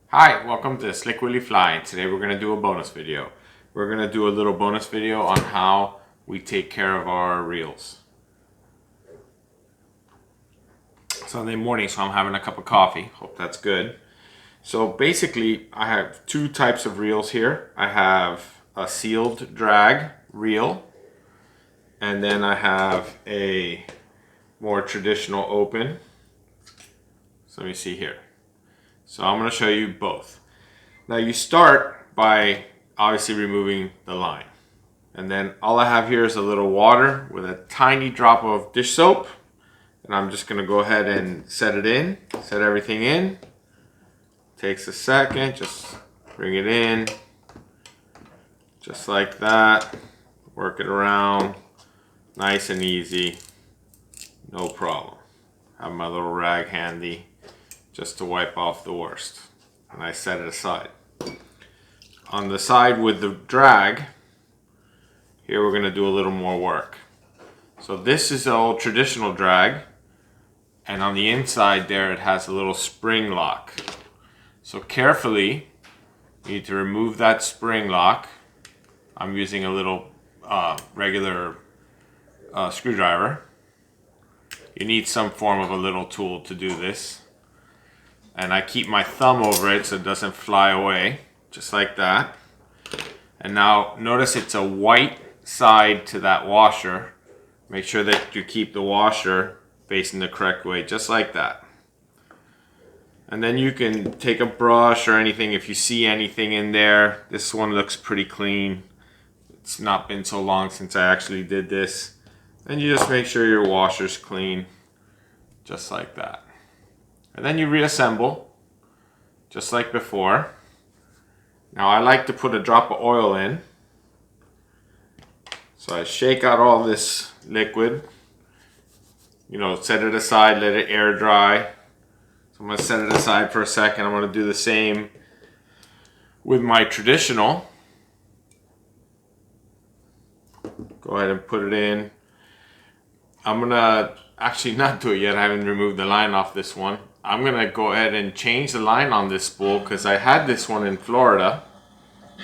Hi, welcome to Slick Willy Fly. Today we're going to do a bonus video. We're going to do a little bonus video on how we take care of our reels. Sunday morning, so I'm having a cup of coffee. Hope that's good. So basically, I have two types of reels here. I have a sealed drag reel, and then I have a more traditional open. So let me see here. So I'm going to show you both. Now you start by obviously removing the line. And then all I have here is a little water with a tiny drop of dish soap. And I'm just going to go ahead and set everything in. Takes a second, just bring it in. Just like that. Work it around. Nice and easy. No problem. Have my little rag handy just to wipe off the worst. And I set it aside. On the side with the drag, here we're going to do a little more work. So this is the old traditional drag, and on the inside there it has a little spring lock. So carefully, you need to remove that spring lock. I'm using a little regular screwdriver. You need some form of a little tool to do this. And I keep my thumb over it so it doesn't fly away, just like that. And now notice it's a white side to that washer. Make sure that you keep the washer facing the correct way, just like that. And then you can take a brush or anything if you see anything in there. This one looks pretty clean. It's not been so long since I actually did this. And you just make sure your washer's clean, just like that. And then you reassemble, just like before. Now I like to put a drop of oil in. So I shake out all this liquid. You know, set it aside, let it air dry. So I'm going to set it aside for a second. I'm going to do the same with my traditional. Go ahead and put it in. I'm going to actually not do it yet. I haven't removed the line off this one. I'm going to go ahead and change the line on this spool because I had this one in Florida.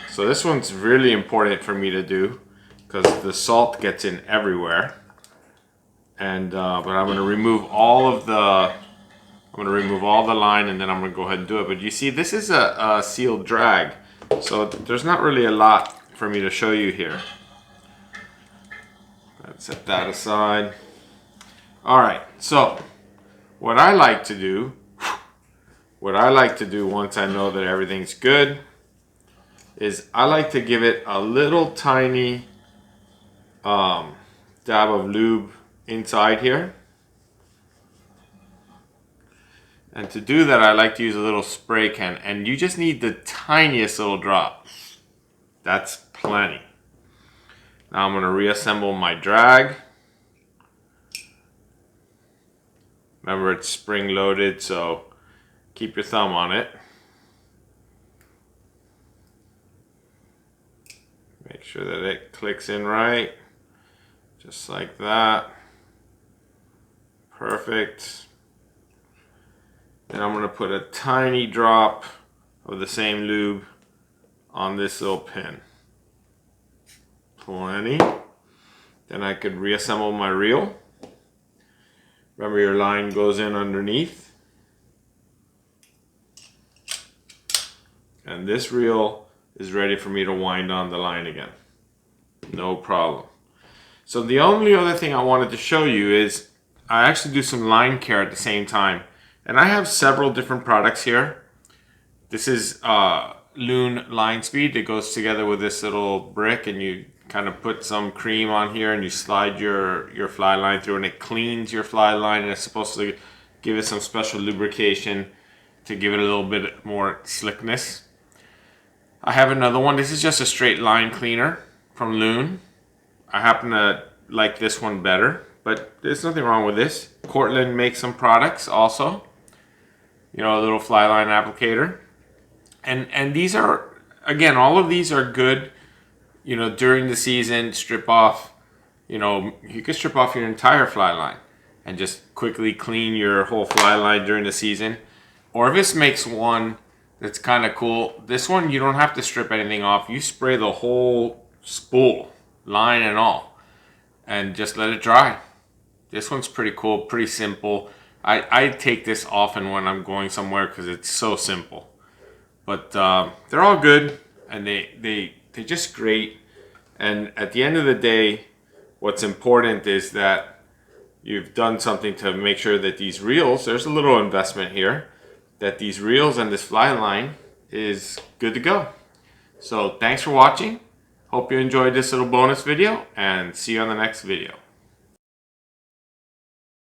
So this one's really important for me to do because the salt gets in everywhere. And but I'm going to remove all the line, and then I'm going to go ahead and do it. But you see, this is a sealed drag, so there's not really a lot for me to show you here. Let's set that aside. All right, so what I like to do once I know that everything's good is I like to give it a little tiny dab of lube inside here. And to do that, I like to use a little spray can, and you just need the tiniest little drop. That's plenty. Now I'm going to reassemble my drag. Remember, it's spring loaded, so keep your thumb on it. Make sure that it clicks in right. Just like that. Perfect. Then I'm going to put a tiny drop of the same lube on this little pin. Plenty. Then I could reassemble my reel. Remember, your line goes in underneath. And this reel is ready for me to wind on the line again. No problem. So the only other thing I wanted to show you is I actually do some line care at the same time. And I have several different products here. This is Loon Line Speed that goes together with this little brick, and you kind of put some cream on here and you slide your fly line through, and it cleans your fly line, and it's supposed to give it some special lubrication to give it a little bit more slickness. I have another one. This is just a straight line cleaner from Loon. I happen to like this one better, but there's nothing wrong with this. Cortland makes some products also. You know, a little fly line applicator. And these are, again, all of these are good, you know, during the season. Strip off, you know, you can strip off your entire fly line and just quickly clean your whole fly line during the seain. Orvis makes one It's kind of cool. This one, you don't have to strip anything off. You spray the whole spool, line and all, and just let it dry. This one's pretty cool, pretty simple. I take this often when I'm going somewhere because it's so simple. But they're all good, and they're just great. And at the end of the day, what's important is that you've done something to make sure that these reels, there's a little investment here, that these reels and this fly line is good to go. So thanks for watching. Hope you enjoyed this little bonus video, and see you on the next video.